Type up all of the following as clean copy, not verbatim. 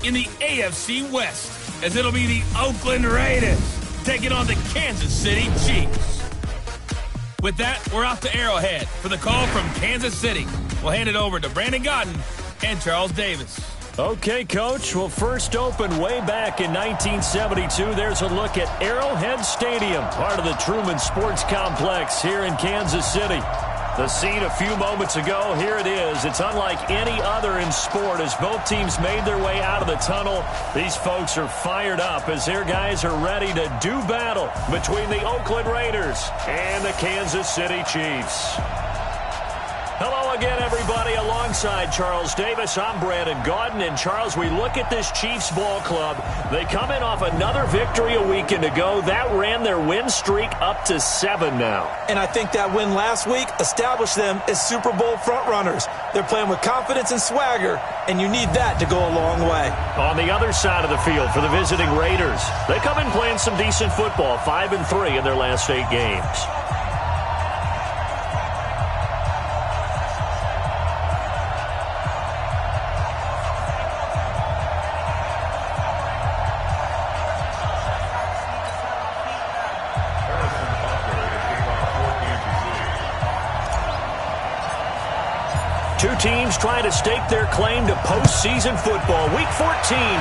in the AFC West, as it'll be the Oakland Raiders taking on the Kansas City Chiefs. With that, we're off to Arrowhead for the call from Kansas City. We'll hand it over to Brandon Gaudin and Charles Davis. Okay, Coach. Well, first opened way back in 1972. There's a look at Arrowhead Stadium, part of the Truman Sports Complex here in Kansas City. The scene a few moments ago, here it is. It's unlike any other in sport as both teams made their way out of the tunnel. These folks are fired up as their guys are ready to do battle between the Oakland Raiders and the Kansas City Chiefs. Hello again, everybody. Alongside Charles Davis, I'm Brandon Gaudin. And, Charles, we look at this Chiefs ball club. They come in off another victory a weekend ago. That ran their win streak up to 7 now. And I think that win last week established them as Super Bowl frontrunners. They're playing with confidence and swagger, and you need that to go a long way. On the other side of the field for the visiting Raiders, they come in playing some decent football, 5-3 in their last 8 games. Two teams trying to stake their claim to postseason football. Week 14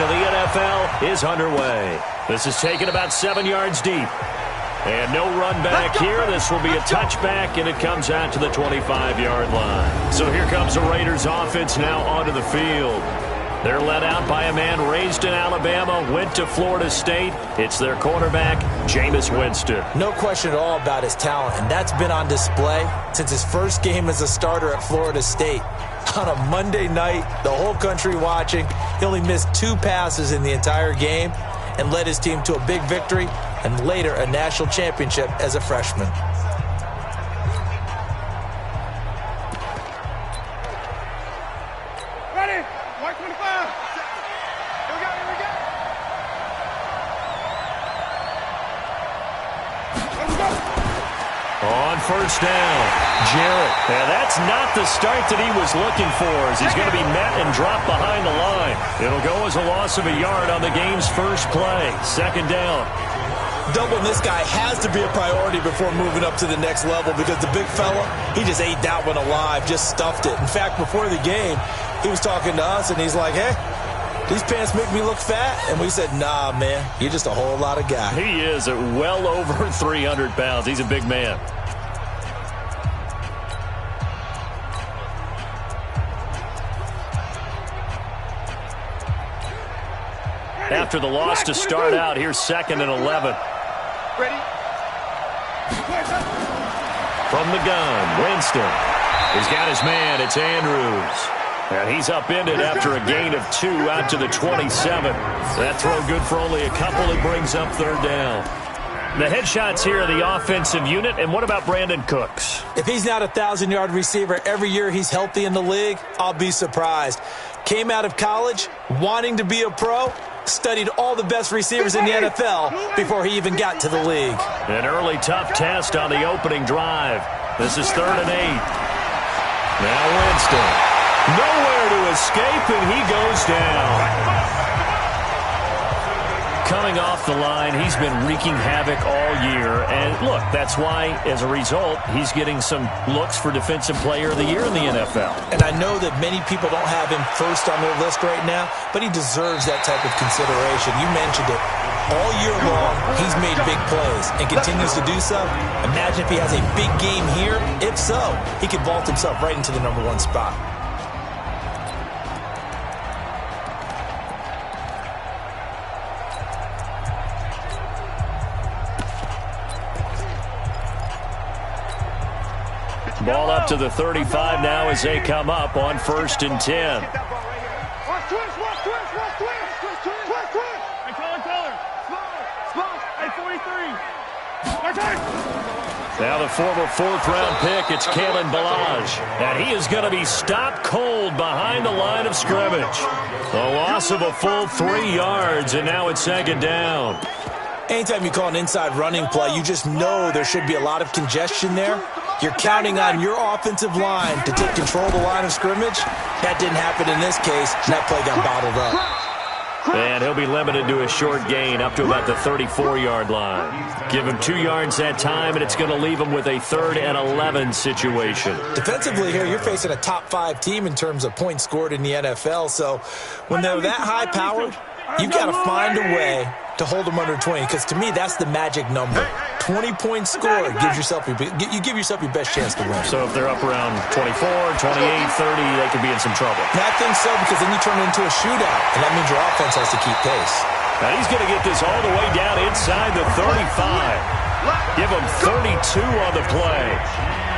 of the NFL is underway. This is taken about 7 yards deep. And no run back here. This will be a touchback, and it comes out to the 25-yard line. So here comes the Raiders offense now onto the field. They're led out by a man raised in Alabama, went to Florida State. It's their quarterback, Jameis Winston. No question at all about his talent, and that's been on display since his first game as a starter at Florida State. On a Monday night, the whole country watching, he only missed 2 passes in the entire game and led his team to a big victory and later a national championship as a freshman. First down, Jarrett. Yeah, that's not the start that he was looking for as he's going to be met and dropped behind the line. It'll go as a loss of a yard on the game's first play. Second down. Doubling this guy has to be a priority before moving up to the next level because the big fella, he just ate that one alive, just stuffed it. In fact, before the game, he was talking to us and he's like, hey, these pants make me look fat. And we said, nah, man, you're just a whole lot of guy. He is at well over 300 pounds. He's a big man. After the loss to start out, here's 2nd and 11. Ready? From the gun, Winston. He's got his man. It's Andrews. And he's upended after a gain of 2 out to the 27. That throw good for only a couple. It brings up 3rd down. The headshots here are the offensive unit. And what about Brandon Cooks? If he's not a 1,000-yard receiver every year he's healthy in the league, I'll be surprised. Came out of college wanting to be a pro, studied all the best receivers in the NFL before he even got to the league. An early tough test on the opening drive. This is 3rd and 8. Now Winston. Nowhere to escape, and he goes down. Coming off the line, he's been wreaking havoc all year. And, look, that's why, as a result, he's getting some looks for Defensive Player of the Year in the NFL. And I know that many people don't have him first on their list right now, but he deserves that type of consideration. You mentioned it. All year long, he's made big plays and continues to do so. Imagine if he has a big game here. If so, he could vault himself right into the #1 spot. Ball up to the 35 now as they come up on 1st and 10. Now the former 4th-round pick, it's Kalen Ballage. And he is going to be stopped cold behind the line of scrimmage. A loss of a full 3 yards, and now it's 2nd down. Anytime you call an inside running play, you just know there should be a lot of congestion there. You're counting on your offensive line to take control of the line of scrimmage. That didn't happen in this case, and that play got bottled up. He'll be limited to a short gain up to about the 34-yard line. Give him 2 yards that time, and it's going to leave him with a 3rd and 11 situation. Defensively here, you're facing a top 5 team in terms of points scored in the NFL. So when they're that high-powered, you've got to find a way to hold them under 20, because to me, that's the magic number. 20 points scored gives yourself you give yourself your best chance to win. So if they're up around 24, 28, 30, they could be in some trouble. I think so, because then you turn it into a shootout, and that means your offense has to keep pace. Now he's going to get this all the way down inside the 35. Give him 32 on the play.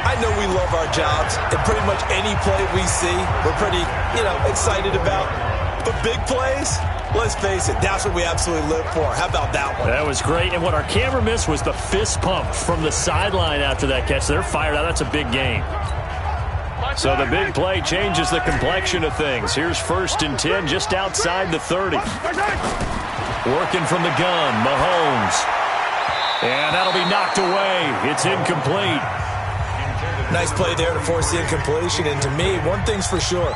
I know we love our jobs, and pretty much any play we see, we're pretty, excited about. But big plays, let's face it, that's what we absolutely live for. How about that one? That was great, and what our camera missed was the fist pump from the sideline after that catch. They're fired out. That's a big gain. So the big play changes the complexion of things. Here's 1st and 10 just outside the 30. Working from the gun, Mahomes. And that'll be knocked away. It's incomplete. Nice play there to force the incompletion. And to me, one thing's for sure.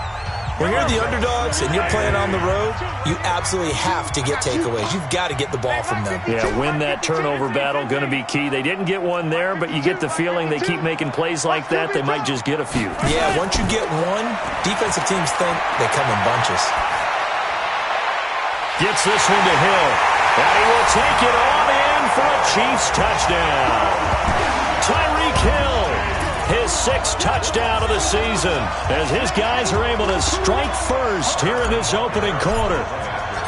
When you're the underdogs and you're playing on the road, you absolutely have to get takeaways. You've got to get the ball from them. Yeah, win that turnover battle, going to be key. They didn't get one there, but you get the feeling they keep making plays like that, they might just get a few. Yeah, once you get one, defensive teams think they come in bunches. Gets this one to Hill. And he will take it on in for a Chiefs touchdown. Tyreek Hill. His 6th touchdown of the season as his guys are able to strike first here in this opening quarter.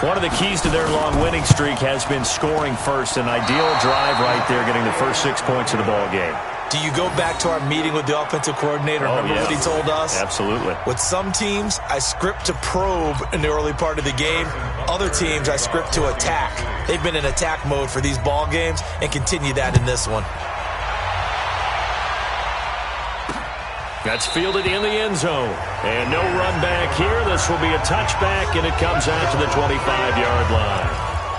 One of the keys to their long winning streak has been scoring first. An ideal drive right there, getting the first 6 points of the ball game. Do you go back to our meeting with the offensive coordinator? Remember what he told us? Absolutely. With some teams, I script to probe in the early part of the game. Other teams, I script to attack. They've been in attack mode for these ball games and continue that in this one. That's fielded in the end zone. And no run back here. This will be a touchback, and it comes out to the 25-yard line.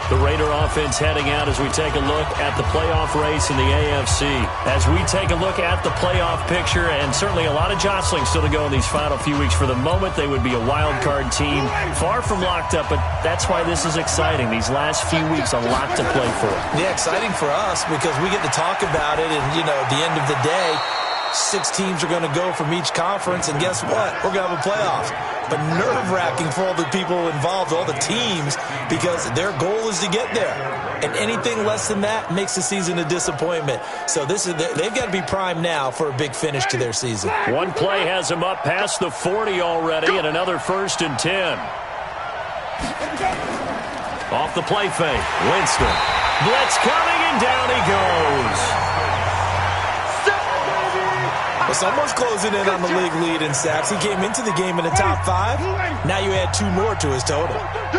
The Raider offense heading out as we take a look at the playoff race in the AFC. As we take a look at the playoff picture, and certainly a lot of jostling still to go in these final few weeks. For the moment, they would be a wild card team, far from locked up, but that's why this is exciting. These last few weeks, a lot to play for. Yeah, exciting for us because we get to talk about it, and, at the end of the day, 6 teams are going to go from each conference, and guess what? We're going to have a playoff. But nerve-wracking for all the people involved, all the teams, because their goal is to get there. And anything less than that makes the season a disappointment. So they've got to be primed now for a big finish to their season. One play has them up past the 40 already, and another 1st and 10. Off the play fake, Winston. Blitz coming, and down he goes. It's almost closing in on the league lead in sacks. He came into the game in the top 5. Now you add 2 more to his total.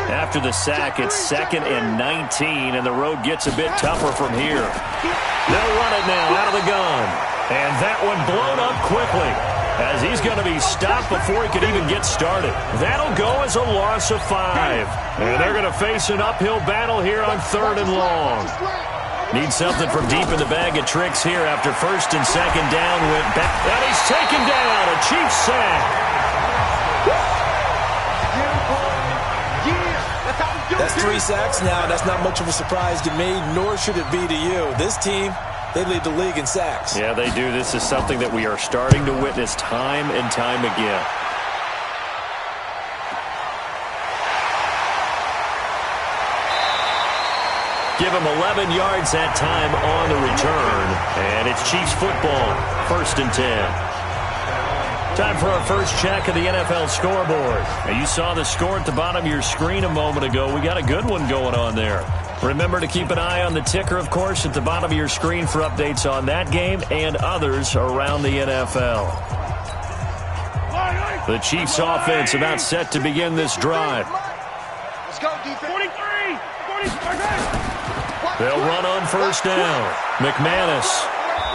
After the sack, it's 2nd and 19, and the road gets a bit tougher from here. They'll run it now out of the gun. And that one blown up quickly as he's going to be stopped before he could even get started. That'll go as a loss of 5. And they're going to face an uphill battle here on 3rd and long. Need something from deep in the bag of tricks here after 1st and 2nd down. Went back, and he's taken down. A Chiefs sack. That's 3 sacks now. That's not much of a surprise to me, nor should it be to you. This team, they lead the league in sacks. Yeah, they do. This is something that we are starting to witness time and time again. Give him 11 yards that time on the return. And it's Chiefs football, 1st and 10. Time for our first check of the NFL scoreboard. Now, you saw the score at the bottom of your screen a moment ago. We got a good one going on there. Remember to keep an eye on the ticker, of course, at the bottom of your screen for updates on that game and others around the NFL. The Chiefs offense about set to begin this drive. Let's go, defense. 43, 45. They'll run on 1st down. McManus.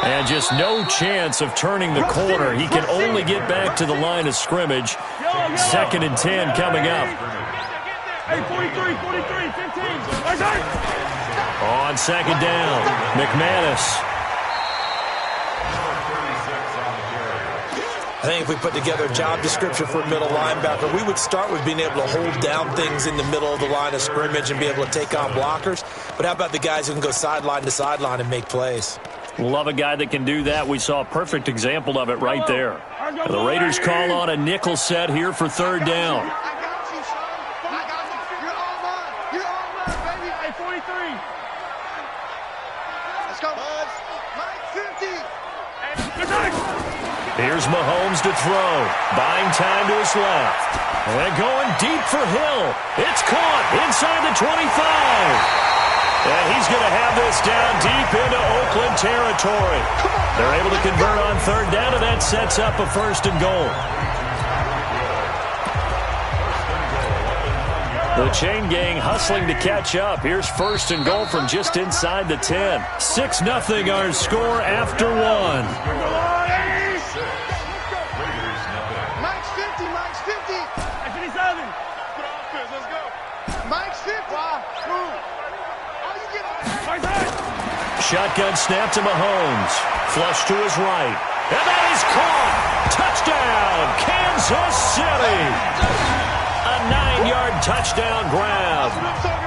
And just no chance of turning the corner. He can only get back to the line of scrimmage. 2nd and 10 coming up. Hey, 43, 15. On 2nd down, McManus. I think if we put together a job description for a middle linebacker, we would start with being able to hold down things in the middle of the line of scrimmage and be able to take on blockers. But how about the guys who can go sideline to sideline and make plays? Love a guy that can do that. We saw a perfect example of it right there. The Raiders call on a nickel set here for third down. Here's Mahomes to throw. Buying time to his left. And going deep for Hill. It's caught inside the 25. And he's going to have this down deep into Oakland territory. They're able to convert on third down, and that sets up a 1st and goal. The chain gang hustling to catch up. Here's 1st and goal from just inside the 10. 6-0 our score after 1. Shotgun snap to Mahomes. Flush to his right. And that is caught. Touchdown, Kansas City. A 9-yard touchdown grab.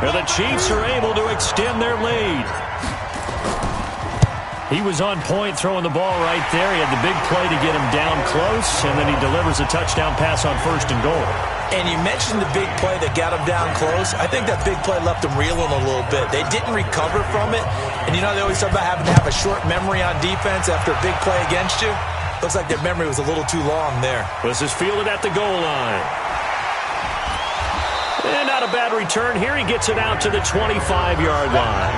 And the Chiefs are able to extend their lead. He was on point throwing the ball right there. He had the big play to get him down close, and then he delivers a touchdown pass on 1st and goal. And you mentioned the big play that got him down close. I think that big play left him reeling a little bit. They didn't recover from it. And, they always talk about having to have a short memory on defense after a big play against you. Looks like their memory was a little too long there. This is fielded at the goal line. And not a bad return here. He gets it out to the 25-yard line.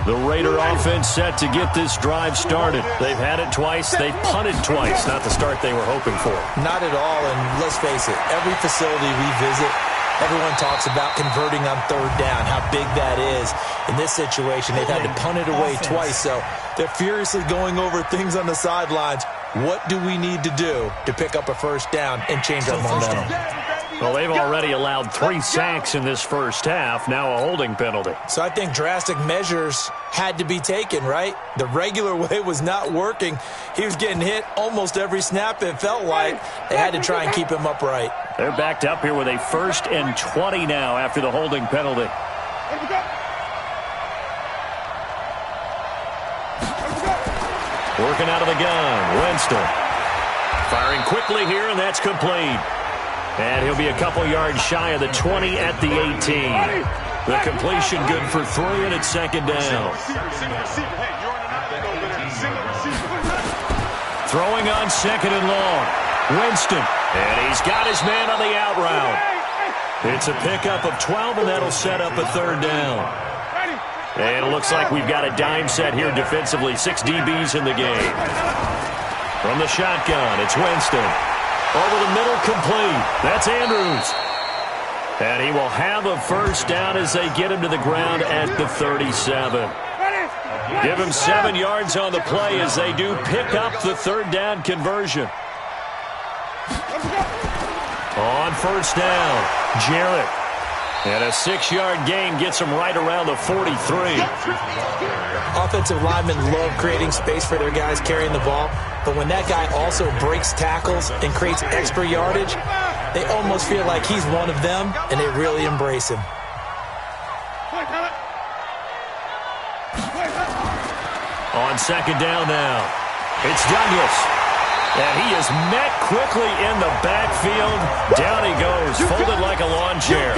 The Raider offense set to get this drive started. They've had it twice. They've punted twice. Not the start they were hoping for. Not at all, and let's face it, every facility we visit, everyone talks about converting on third down, how big that is. In this situation, they've had to punt it away twice, so they're furiously going over things on the sidelines. What do we need to do to pick up a 1st down and change our momentum? Well, they've already allowed 3 sacks in this first half, now a holding penalty. So I think drastic measures had to be taken, right? The regular way was not working. He was getting hit almost every snap, it felt like. They had to try and keep him upright. They're backed up here with a 1st and 20 now after the holding penalty. Working out of the gun, Winston. Firing quickly here, and that's complete. And he'll be a couple yards shy of the 20 at the 18. The completion good for 3, and it's 2nd down. Throwing on 2nd and long. Winston. And he's got his man on the out route. It's a pickup of 12, and that'll set up a 3rd down. And it looks like we've got a dime set here defensively. 6 DBs in the game. From the shotgun, it's Winston. Over the middle, complete. That's Andrews. And he will have a 1st down as they get him to the ground at the 37. Give him 7 yards on the play as they do pick up the 3rd down conversion. On 1st down, Jarrett. And a 6-yard gain gets him right around the 43. Offensive linemen love creating space for their guys carrying the ball. But when that guy also breaks tackles and creates extra yardage, they almost feel like he's one of them, and they really embrace him. On 2nd down now, it's Douglas. And he is met quickly in the backfield. Down he goes, folded like a lawn chair.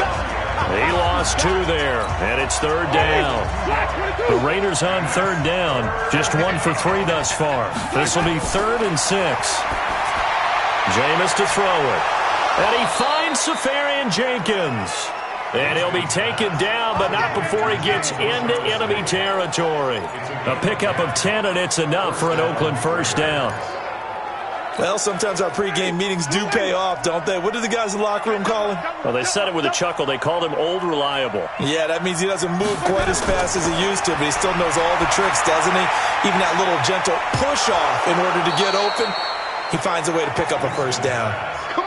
He lost 2 there, and it's 3rd down. The Raiders on 3rd down, just 1 for 3 thus far. This will be 3rd and 6. Jameis to throw it. And he finds Safarian Jenkins. And he'll be taken down, but not before he gets into enemy territory. A pickup of 10, and it's enough for an Oakland 1st down. Well, sometimes our pregame meetings do pay off, don't they? What do the guys in the locker room call him? Well, they said it with a chuckle. They called him Old Reliable. Yeah, that means he doesn't move quite as fast as he used to, but he still knows all the tricks, doesn't he? Even that little gentle push-off in order to get open. he finds a way to pick up a first down.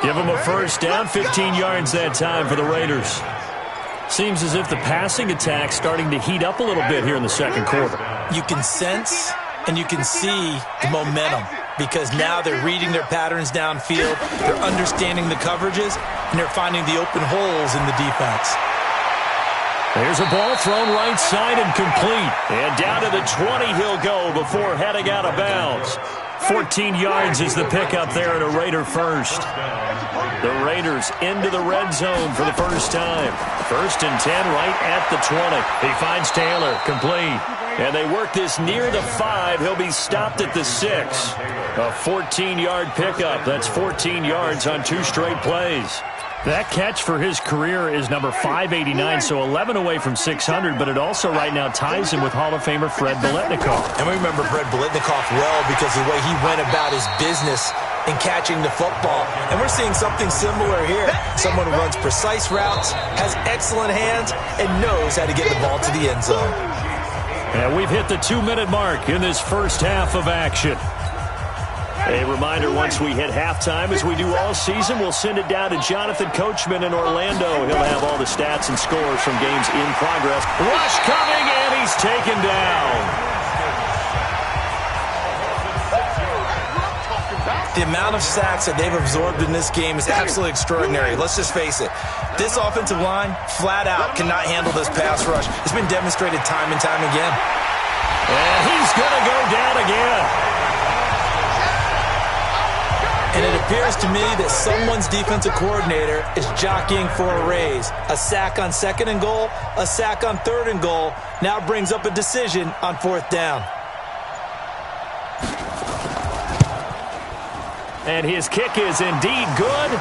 Give him a first down, 15 yards that time for the Raiders. Seems as if the passing attack's starting to heat up a little bit here in the second quarter. You can sense and you can see the momentum because now they're reading their patterns downfield, they're understanding the coverages, and they're finding the open holes in the defense. There's a ball thrown right side and complete. And down to the 20 he'll go before heading out of bounds. 14 yards is the pickup there at a Raider first. The Raiders into the red zone for the first time. 1st and 10 right at the 20. He finds Taylor, complete. And they work this near the 5. He'll be stopped at the 6. A 14-yard pickup. That's 14 yards on 2 straight plays. That catch for his career is number 589, so 11 away from 600, but it also right now ties him with Hall of Famer Fred Biletnikoff. And we remember Fred Biletnikoff well because of the way he went about his business in catching the football. And we're seeing something similar here. Someone who runs precise routes, has excellent hands, and knows how to get the ball to the end zone. And we've hit the 2-minute mark in this first half of action. A reminder, once we hit halftime, as we do all season, we'll send it down to Jonathan Coachman in Orlando. He'll have all the stats and scores from games in progress. Rush coming, and he's taken down. The amount of sacks that they've absorbed in this game is absolutely extraordinary. Let's just face it. This offensive line, flat out, cannot handle this pass rush. It's been demonstrated time and time again. And he's going to go down again. And it appears to me that someone's defensive coordinator is jockeying for a raise. A sack on 2nd and goal, a sack on 3rd and goal, now brings up a decision on 4th down. And his kick is indeed good.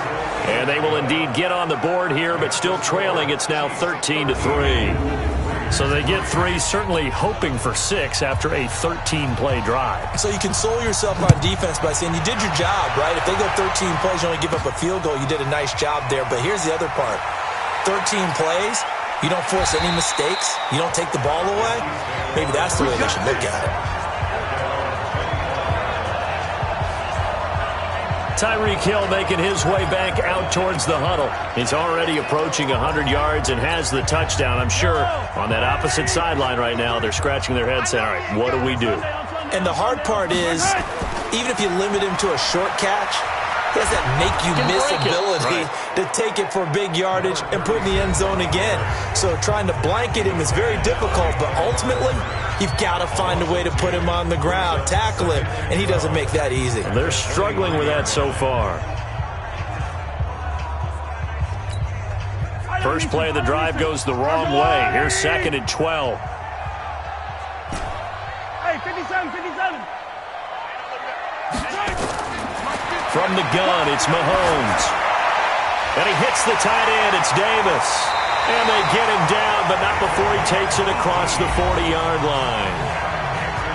And they will indeed get on the board here, but still trailing. It's now 13-3. So they get 3, certainly hoping for 6 after a 13-play drive. So you console yourself on defense by saying you did your job, right? If they go 13 plays, you only give up a field goal, you did a nice job there. But here's the other part. 13 plays, you don't force any mistakes, you don't take the ball away. Maybe that's the way they should look at it. Tyreek Hill making his way back out towards the huddle. He's already approaching 100 yards and has the touchdown. I'm sure on that opposite sideline right now, they're scratching their heads saying, all right, what do we do? And the hard part is, even if you limit him to a short catch, he has that make-you-miss ability to take it for big yardage and put in the end zone again. So trying to blanket him is very difficult, but ultimately, you've got to find a way to put him on the ground, tackle him, and he doesn't make that easy. They're struggling with that so far. First play of the drive goes the wrong way. Here's 2nd and 12. Hey, 57, 57. From the gun, it's Mahomes. And he hits the tight end. It's Davis. And they get him down, but not before he takes it across the 40-yard line.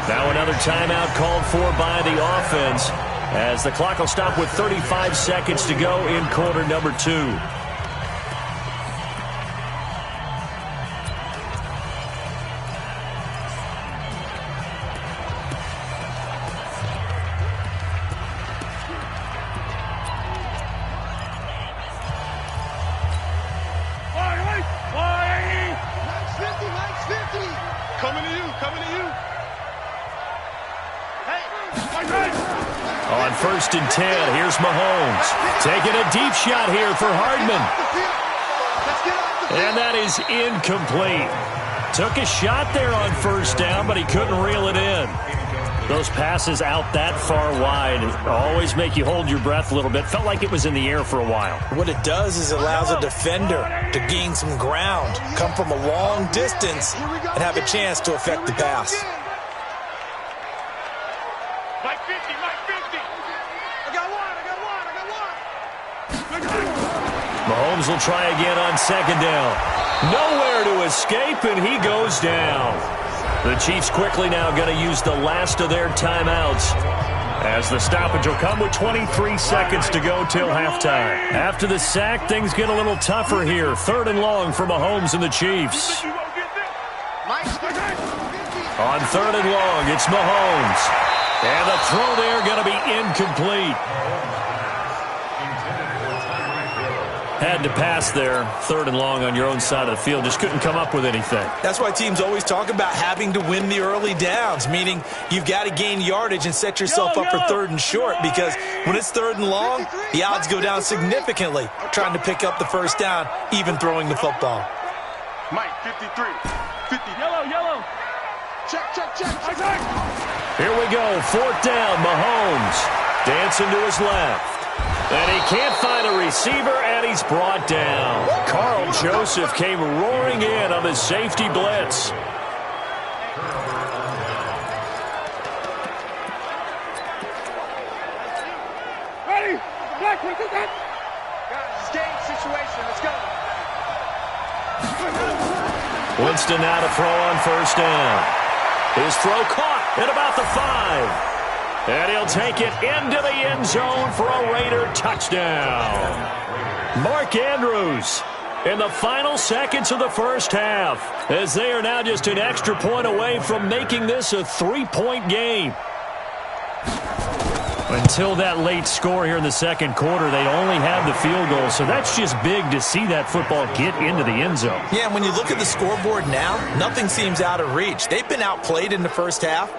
Now another timeout called for by the offense as the clock will stop with 35 seconds to go in quarter number 2. On 1st and 10, here's Mahomes. Taking a deep shot here for Hardman. And that is incomplete. Took a shot there on 1st down, but he couldn't reel it in. Those passes out that far wide always make you hold your breath a little bit. Felt like it was in the air for a while. What it does is it allows a defender to gain some ground, come from a long distance, and have a chance to affect the pass. Mike 50, Mike 50. I got one. Mahomes will try again on 2nd down. Nowhere to escape, and he goes down. The Chiefs quickly now going to use the last of their timeouts as the stoppage will come with 23 seconds to go till halftime. After the sack, things get a little tougher here. 3rd and long for Mahomes and the Chiefs. On 3rd and long, it's Mahomes. And the throw there going to be incomplete. Had to pass there, 3rd and long on your own side of the field. Just couldn't come up with anything. That's why teams always talk about having to win the early downs, meaning you've got to gain yardage and set yourself up for 3rd and short, because when it's 3rd and long, the odds go down significantly trying to pick up the first down, even throwing the football. Mike, 53. 50. Yellow. Check. Here we go, 4th down, Mahomes dancing to his left. And he can't find a receiver, and he's brought down. Carl Joseph came roaring in on the safety blitz. Ready? Black, what is that? It's game situation. Let's go. Winston now to throw on 1st down. His throw caught at about the 5. And he'll take it into the end zone for a Raider touchdown. Mark Andrews in the final seconds of the first half, as they are now just an extra point away from making this a 3-point game. Until that late score here in the 2nd quarter, they only have the field goal, so that's just big to see that football get into the end zone. Yeah, and when you look at the scoreboard now, nothing seems out of reach. They've been outplayed in the first half.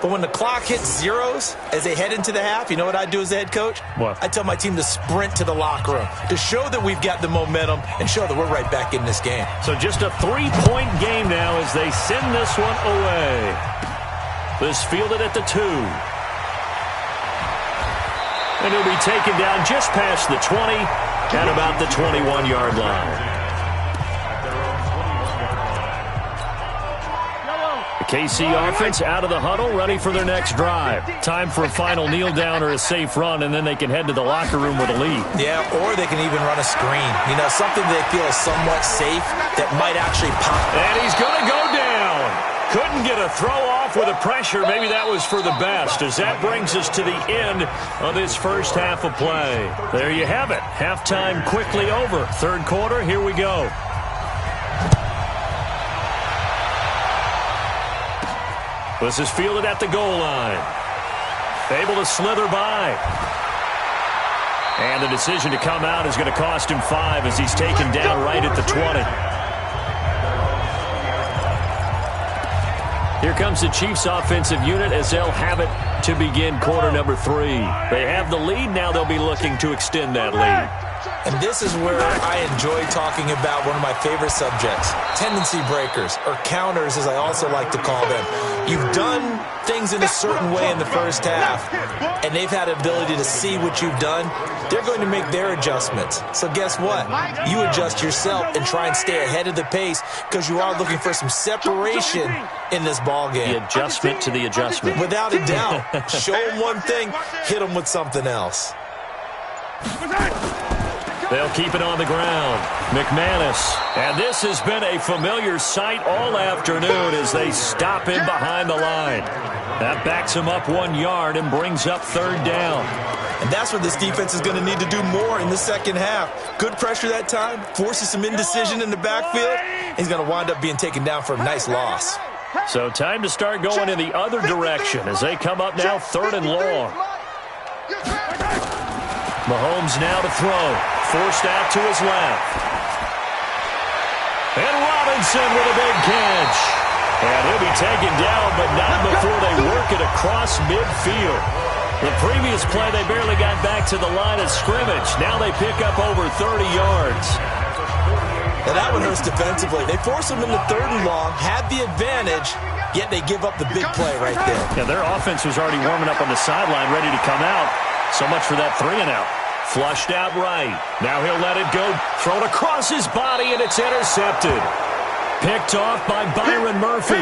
But when the clock hits zeros as they head into the half, you know what I do as the head coach? What? I tell my team to sprint to the locker room to show that we've got the momentum and show that we're right back in this game. So just a 3-point game now as they send this one away. This fielded at the 2. And he'll be taken down just past the 20 at about the 21-yard line. KC offense out of the huddle, ready for their next drive. Time for a final kneel down or a safe run, and then they can head to the locker room with a lead. Yeah, or they can even run a screen. You know, something they feel is somewhat safe that might actually pop. And he's going to go down. Couldn't get a throw off with the pressure. Maybe that was for the best, as that brings us to the end of this first half of play. There you have it. Halftime quickly over. 3rd quarter, here we go. This is fielded at the goal line. Able to slither by. And the decision to come out is going to cost him 5 as he's taken down right at the 20. Here comes the Chiefs offensive unit as they'll have it to begin quarter number 3. They have the lead. Now they'll be looking to extend that lead. And this is where I enjoy talking about one of my favorite subjects, tendency breakers, or counters as I also like to call them. You've done things in a certain way in the first half, and they've had an ability to see what you've done. They're going to make their adjustments. So guess what? You adjust yourself and try and stay ahead of the pace because you are looking for some separation in this ball game. The adjustment to the adjustment. Without a doubt. Show them one thing, hit them with something else. They'll keep it on the ground. McManus. And this has been a familiar sight all afternoon as they stop him behind the line. That backs him up 1 yard and brings up 3rd down. And that's what this defense is going to need to do more in the second half. Good pressure that time, forces some indecision in the backfield. He's going to wind up being taken down for a nice loss. So time to start going in the other direction as they come up now 3rd and long. Mahomes now to throw. Forced out to his left. And Robinson with a big catch. And he'll be taken down, but not before they work it across midfield. The previous play, they barely got back to the line of scrimmage. Now they pick up over 30 yards. And that one hurts defensively. They force him into 3rd and long, had the advantage, yet they give up the big play right there. Yeah, their offense was already warming up on the sideline, ready to come out. So much for that 3-and-out. Flushed out right. Now he'll let it go. Thrown across his body, and it's intercepted. Picked off by Byron Murphy.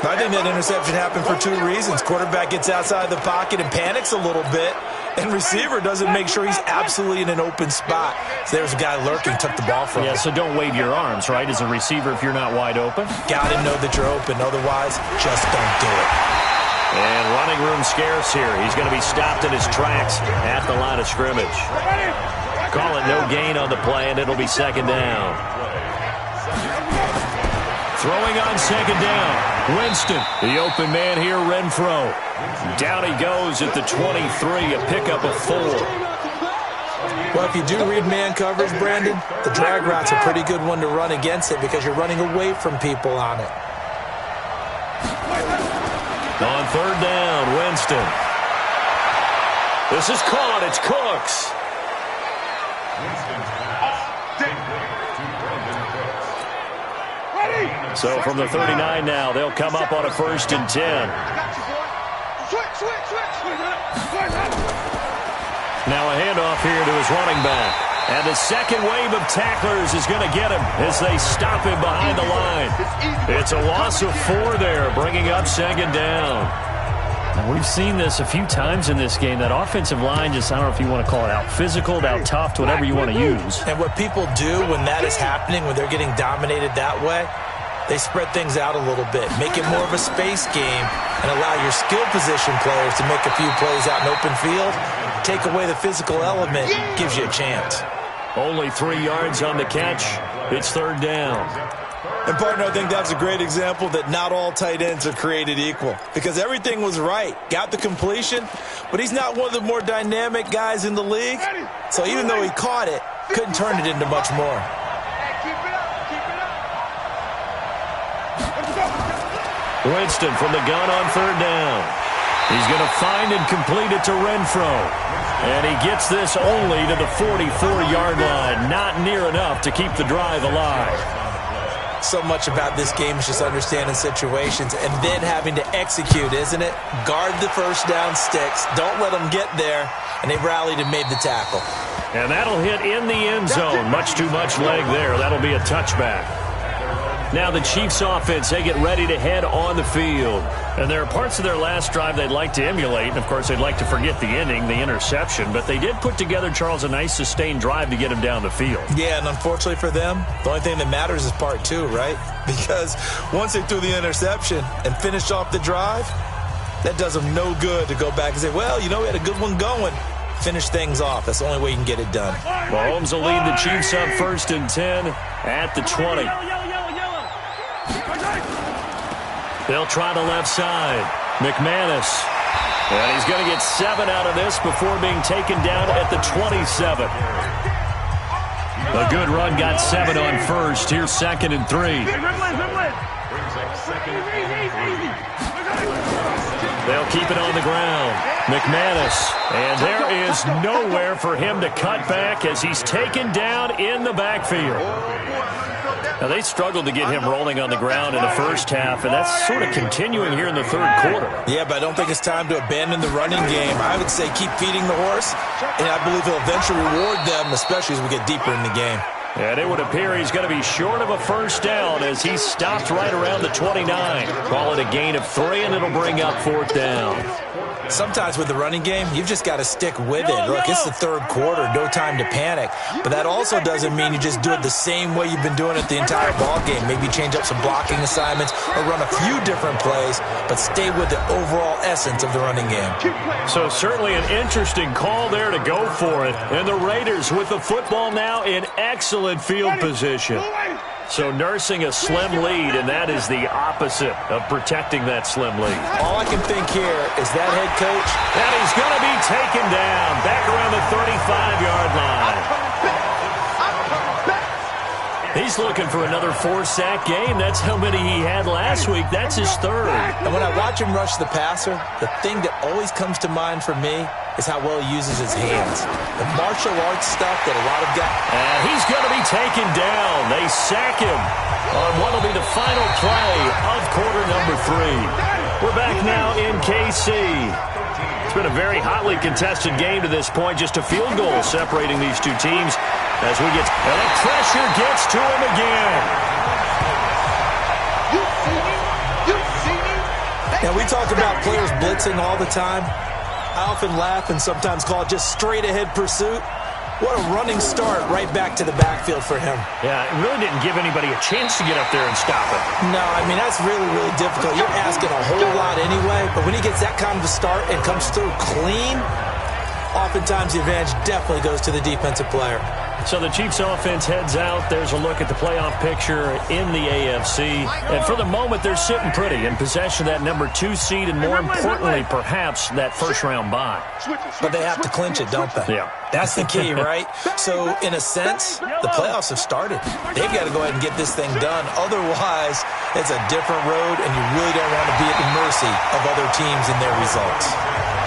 I think that interception happened for 2 reasons. Quarterback gets outside the pocket and panics a little bit, and receiver doesn't make sure he's absolutely in an open spot. So there's a guy lurking, took the ball from him. Yeah, so don't wave your arms, right, as a receiver if you're not wide open. Got to know that you're open. Otherwise, just don't do it. And running room scarce here. He's going to be stopped in his tracks at the line of scrimmage. Call it no gain on the play, and it'll be 2nd down. Throwing on second down. Winston, the open man here, Renfro. Down he goes at the 23, a pickup of 4. Well, if you do read man coverage, Brandon, the drag route's a pretty good one to run against it because you're running away from people on it. On third down, Winston. This is caught. It's Cooks. So from the 39 now, they'll come up on a 1st and 10. Now a handoff here to his running back. And the second wave of tacklers is going to get him as they stop him behind the line. It's a loss of 4 there, bringing up second down. Now, we've seen this a few times in this game. That offensive line just, I don't know if you want to call it out physical, out tough, whatever you want to use. And what people do when that is happening, when they're getting dominated that way, they spread things out a little bit, make it more of a space game, and allow your skill position players to make a few plays out in open field. Take away the physical element, gives you a chance. Only 3 yards on the catch. It's third down. And, partner, I think that's a great example that not all tight ends are created equal because everything was right. Got the completion, but he's not one of the more dynamic guys in the league. So even though he caught it, couldn't turn it into much more. Winston from the gun on third down. He's going to find and complete it to Renfro. And he gets this only to the 44-yard line. Not near enough to keep the drive alive. So much about this game is just understanding situations and then having to execute, isn't it? Guard the first down sticks. Don't let them get there. And they rallied and made the tackle. And that'll hit in the end zone. Much too much leg there. That'll be a touchback. Now the Chiefs offense, they get ready to head on the field. And there are parts of their last drive they'd like to emulate. And, of course, they'd like to forget the ending, the interception. But they did put together, Charles, a nice sustained drive to get him down the field. Yeah, and unfortunately for them, the only thing that matters is part 2, right? Because once they threw the interception and finished off the drive, that does them no good to go back and say, well, you know, we had a good one going. Finish things off. That's the only way you can get it done. Mahomes will lead the Chiefs up 1st and 10 at the 20. They'll try the left side. McManus. And he's going to get 7 out of this before being taken down at the 27. A good run got 7 on first. Here's 2nd and 3. They'll keep it on the ground. McManus. And there is nowhere for him to cut back as he's taken down in the backfield. Now, they struggled to get him rolling on the ground in the first half, and that's sort of continuing here in the third quarter. Yeah, but I don't think it's time to abandon the running game. I would say keep feeding the horse, and I believe he'll eventually reward them, especially as we get deeper in the game. And it would appear he's going to be short of a first down as he stopped right around the 29. Call it a gain of 3, and it'll bring up 4th down. Sometimes with the running game, you've just got to stick with it. Look, it's the third quarter, no time to panic. But that also doesn't mean you just do it the same way you've been doing it the entire ball game. Maybe change up some blocking assignments or run a few different plays, but stay with the overall essence of the running game. So certainly an interesting call there to go for it. And the Raiders with the football now in excellent field position. So nursing a slim lead, and that is the opposite of protecting that slim lead. All I can think here is that head coach. And he's going to be taken down back around the 35-yard line. He's looking for another 4-sack game. That's how many he had last week. That's his 3rd. And when I watch him rush the passer, the thing that always comes to mind for me is how well he uses his hands. The martial arts stuff that a lot of guys... And he's going to be taken down. They sack him on what will be the final play of quarter number 3. We're back now in KC. It's been a very hotly contested game to this point. Just a field goal separating these two teams as we get... And the pressure gets to him again. Now, we talk about players blitzing all the time. I often laugh and sometimes call it just straight-ahead pursuit. What a running start right back to the backfield for him. Yeah, it really didn't give anybody a chance to get up there and stop it. No, I mean, that's really, really difficult. You're asking a whole lot anyway, but when he gets that kind of a start and comes through clean, oftentimes the advantage definitely goes to the defensive player. So the Chiefs offense heads out. There's a look at the playoff picture in the AFC. And for the moment, they're sitting pretty in possession of that number 2 seed and, more importantly, perhaps that first-round bye. But they have to clinch it, don't they? Yeah. That's the key, right? So, in a sense, the playoffs have started. They've got to go ahead and get this thing done. Otherwise, it's a different road, and you really don't want to be at the mercy of other teams and their results.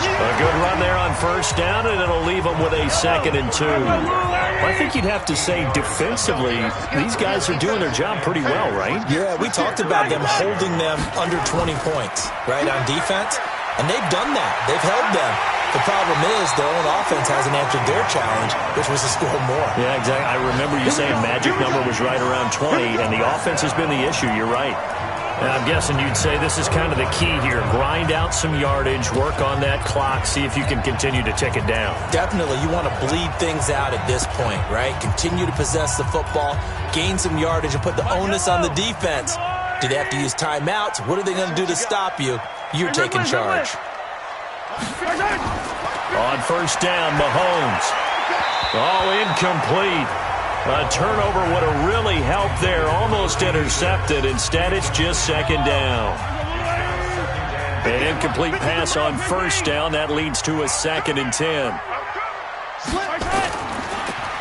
A good run there on first down, and it'll leave them with a 2nd and 2. I think you'd have to say defensively, these guys are doing their job pretty well, right? Yeah, we talked about them holding them under 20 points, right, on defense. And they've done that. They've held them. The problem is their own offense hasn't answered their challenge, which was to score more. Yeah, exactly. I remember you saying magic number was right around 20, and the offense has been the issue. You're right. And I'm guessing you'd say this is kind of the key here. Grind out some yardage, work on that clock, see if you can continue to tick it down. Definitely. You want to bleed things out at this point, right? Continue to possess the football, gain some yardage, and put the onus on the defense. Do they have to use timeouts? What are they going to do to stop you? You're taking charge. On first down, Mahomes. Oh, incomplete. A turnover would have really helped there. Almost intercepted. Instead, it's just 2nd down. An incomplete pass on first down. That leads to a 2nd and 10.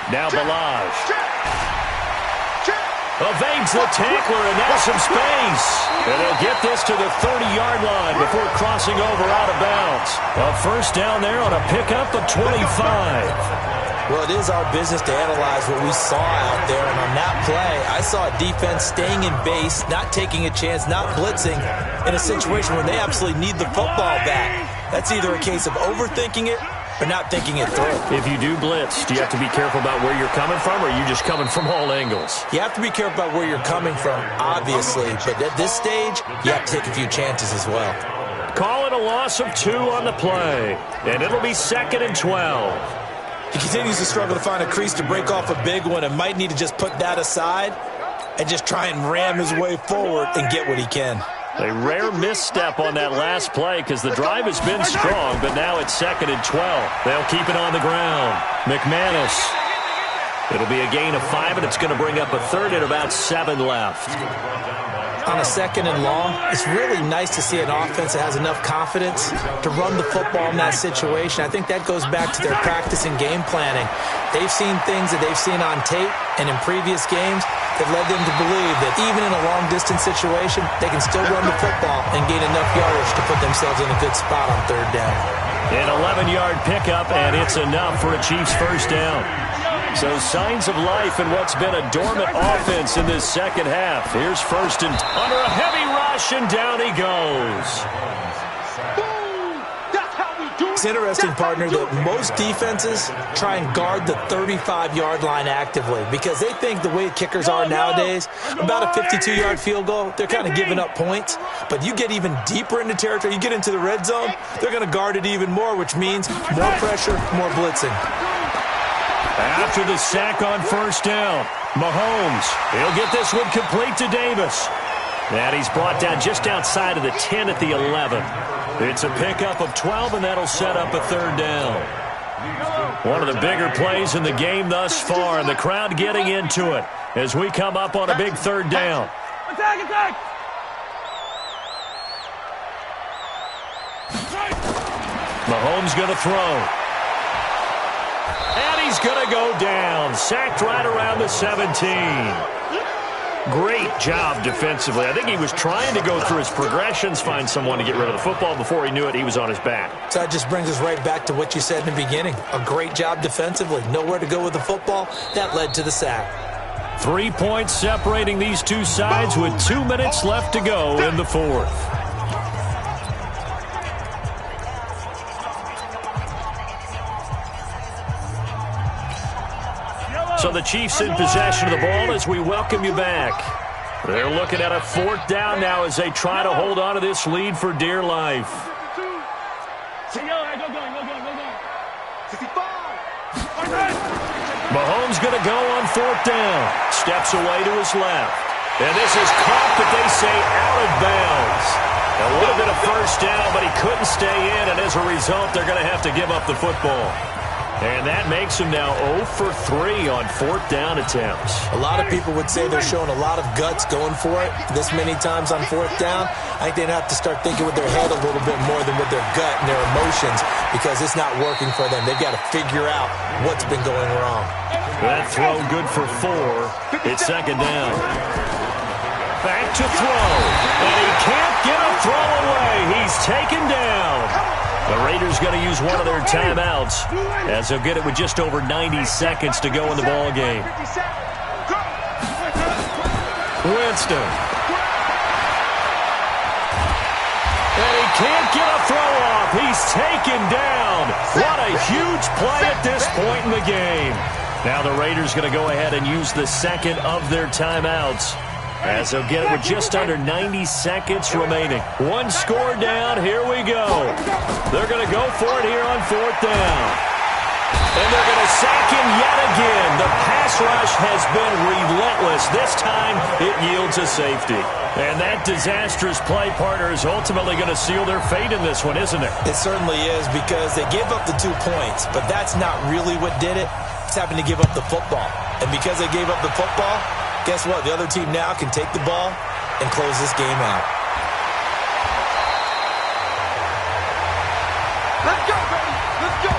Now Ballage. Evades the tackler, and now some space. And they'll get this to the 30-yard line before crossing over out of bounds. A first down there on a pickup of 25. Well, it is our business to analyze what we saw out there. And on that play, I saw a defense staying in base, not taking a chance, not blitzing in a situation where they absolutely need the football back. That's either a case of overthinking it or not thinking it through. If you do blitz, do you have to be careful about where you're coming from, or are you just coming from all angles? You have to be careful about where you're coming from, obviously. But at this stage, you have to take a few chances as well. Call it a loss of 2 on the play, and it'll be 2nd and 12. He continues to struggle to find a crease to break off a big one and might need to just put that aside and just try and ram his way forward and get what he can. A rare misstep on that last play because the drive has been strong, but now it's 2nd and 12. They'll keep it on the ground. McManus. It'll be a gain of 5, and it's going to bring up a 3rd and about 7 left. On a 2nd and long, it's really nice to see an offense that has enough confidence to run the football in that situation. I think that goes back to their practice and game planning. They've seen things that they've seen on tape and in previous games that led them to believe that even in a long-distance situation, they can still run the football and gain enough yardage to put themselves in a good spot on 3rd down. An 11-yard pickup, and it's enough for a Chiefs first down. So signs of life in what's been a dormant offense in this second half. Here's first and under a heavy rush, and down he goes. It's interesting, partner, that most defenses try and guard the 35-yard line actively because they think the way kickers are nowadays, about a 52-yard field goal, they're kind of giving up points. But you get even deeper into territory, you get into the red zone, they're going to guard it even more, which means more pressure, more blitzing. After the sack on first down, Mahomes, he'll get this one complete to Davis. And he's brought down just outside of the 10 at the 11. It's a pickup of 12, and that'll set up a 3rd down. One of the bigger plays in the game thus far, and the crowd getting into it as we come up on a big 3rd down. Attack! Mahomes going to throw. And he's going to go down. Sacked right around the 17. Great job defensively. I think he was trying to go through his progressions, find someone to get rid of the football. Before he knew it, he was on his back. So that just brings us right back to what you said in the beginning. A great job defensively. Nowhere to go with the football. That led to the sack. 3 points separating these two sides with 2 minutes left to go in the 4th. So the Chiefs in possession of the ball as we welcome you back. They're looking at a 4th down now as they try to hold on to this lead for dear life. Mahomes going to go on 4th down. Steps away to his left. And this is caught, but they say out of bounds. It would have been a first down, but he couldn't stay in, and as a result, they're going to have to give up the football. And that makes him now 0 for 3 on 4th down attempts. A lot of people would say they're showing a lot of guts going for it this many times on 4th down. I think they'd have to start thinking with their head a little bit more than with their gut and their emotions because it's not working for them. They've got to figure out what's been going wrong. That throw good for 4. It's 2nd down. Back to throw. And he can't get a throw away. He's taken down. The Raiders going to use one of their timeouts as they'll get it with just over 90 seconds to go in the ball game. Winston. And he can't get a throw off. He's taken down. What a huge play at this point in the game. Now the Raiders going to go ahead and use the second of their timeouts as they'll get it with just under 90 seconds remaining. One score down. Here we go. They're going to go for it here on 4th down. And they're going to sack him yet again. The pass rush has been relentless. This time it yields a safety. And that disastrous play, partner, is ultimately going to seal their fate in this one, isn't it? It certainly is because they gave up the 2 points, but that's not really what did it. It's happened to give up the football. And because they gave up the football, guess what? The other team now can take the ball and close this game out. Let's go, baby. Let's go.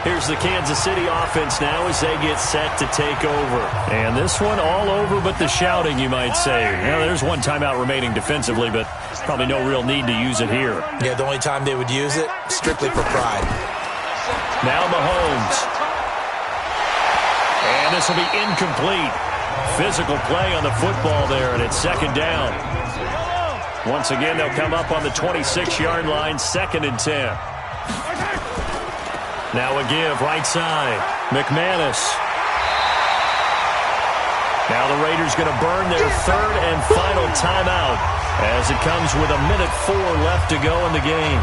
Here's the Kansas City offense now as they get set to take over. And this one all over but the shouting, you might say. Now, there's one timeout remaining defensively, but probably no real need to use it here. Yeah, the only time they would use it, strictly for pride. Now Mahomes. And this will be incomplete. Physical play on the football there, and it's 2nd down. Once again, they'll come up on the 26-yard line, 2nd and 10. Now a give, right side. McManus. Now the Raiders going to burn their 3rd and final timeout as it comes with 1:04 left to go in the game.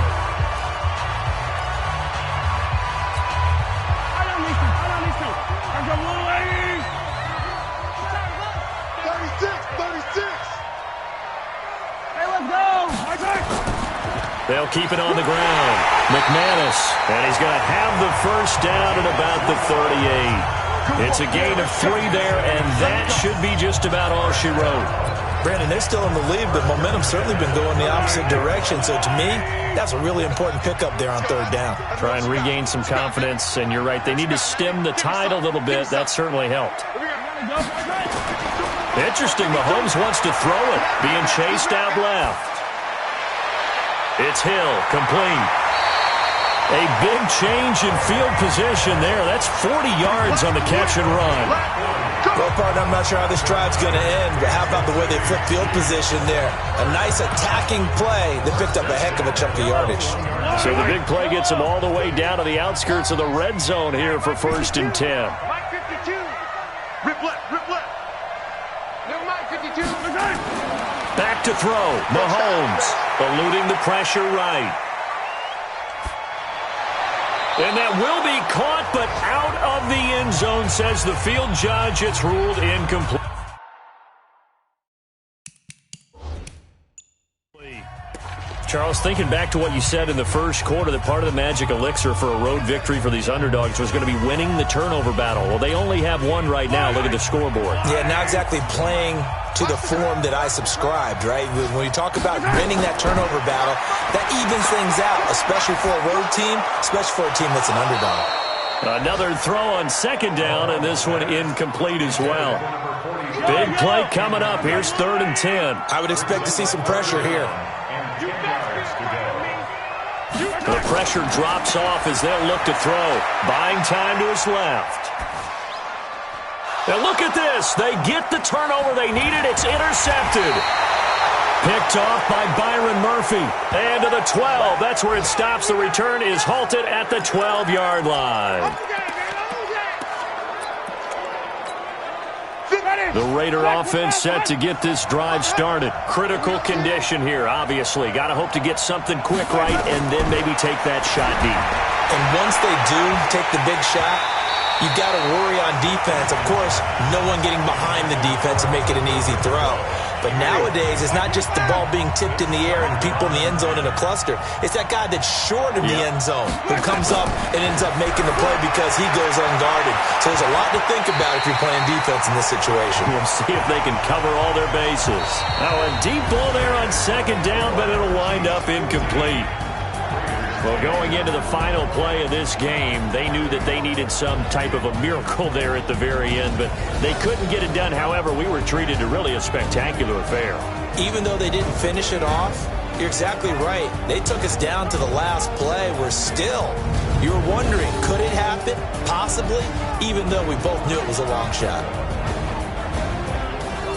They'll keep it on the ground. McManus, and he's going to have the 1st down at about the 38. It's a gain of 3 there, and that should be just about all she wrote. Brandon, they're still in the lead, but momentum's certainly been going the opposite direction. So to me, that's a really important pickup there on 3rd down. Try and regain some confidence, and you're right. They need to stem the tide a little bit. That certainly helped. Interesting. Mahomes wants to throw it, being chased out left. It's Hill, complete. A big change in field position there. That's 40 yards on the catch and run. Well, partner, I'm not sure how this drive's going to end, but how about the way they flip field position there? A nice attacking play that picked up a heck of a chunk of yardage. So the big play gets them all the way down to the outskirts of the red zone here for 1st and 10. Mike 52. Rip left, rip left. Never mind, 52. Back to throw. Mahomes eluding the pressure right. And that will be caught, but out of the end zone, says the field judge. It's ruled incomplete. Charles, thinking back to what you said in the first quarter, that part of the magic elixir for a road victory for these underdogs was going to be winning the turnover battle. Well, they only have one right now. Look at the scoreboard. Yeah, not exactly playing to the form that I subscribed, right? When you talk about winning that turnover battle, that evens things out, especially for a road team, especially for a team that's an underdog. Another throw on 2nd down, and this one incomplete as well. Big play coming up. Here's 3rd and 10. I would expect to see some pressure here. The pressure drops off as they'll look to throw. Buying time to his left. Now look at this. They get the turnover they needed. It's intercepted. Picked off by Byron Murphy. And to the 12. That's where it stops. The return is halted at the 12-yard line. The Raider offense set to get this drive started. Critical condition here, obviously. Got to hope to get something quick right and then maybe take that shot deep. And once they do take the big shot, you got to worry on defense. Of course, no one getting behind the defense and make it an easy throw. But nowadays, it's not just the ball being tipped in the air and people in the end zone in a cluster. It's that guy that's short of the end zone who comes up and ends up making the play because he goes unguarded. So there's a lot to think about if you're playing defense in this situation. We'll see if they can cover all their bases. Now a deep ball there on second down, but it'll wind up incomplete. Well, going into the final play of this game, they knew that they needed some type of a miracle there at the very end, but they couldn't get it done. However, we were treated to really a spectacular affair. Even though they didn't finish it off, you're exactly right. They took us down to the last play. We're still, you were wondering, could it happen? Possibly, even though we both knew it was a long shot.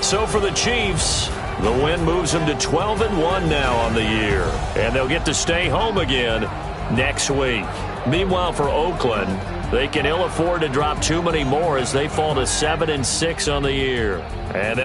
So for the Chiefs, the win moves them to 12-1 now on the year, and they'll get to stay home again next week. Meanwhile, for Oakland, they can ill afford to drop too many more as they fall to 7-6 on the year. And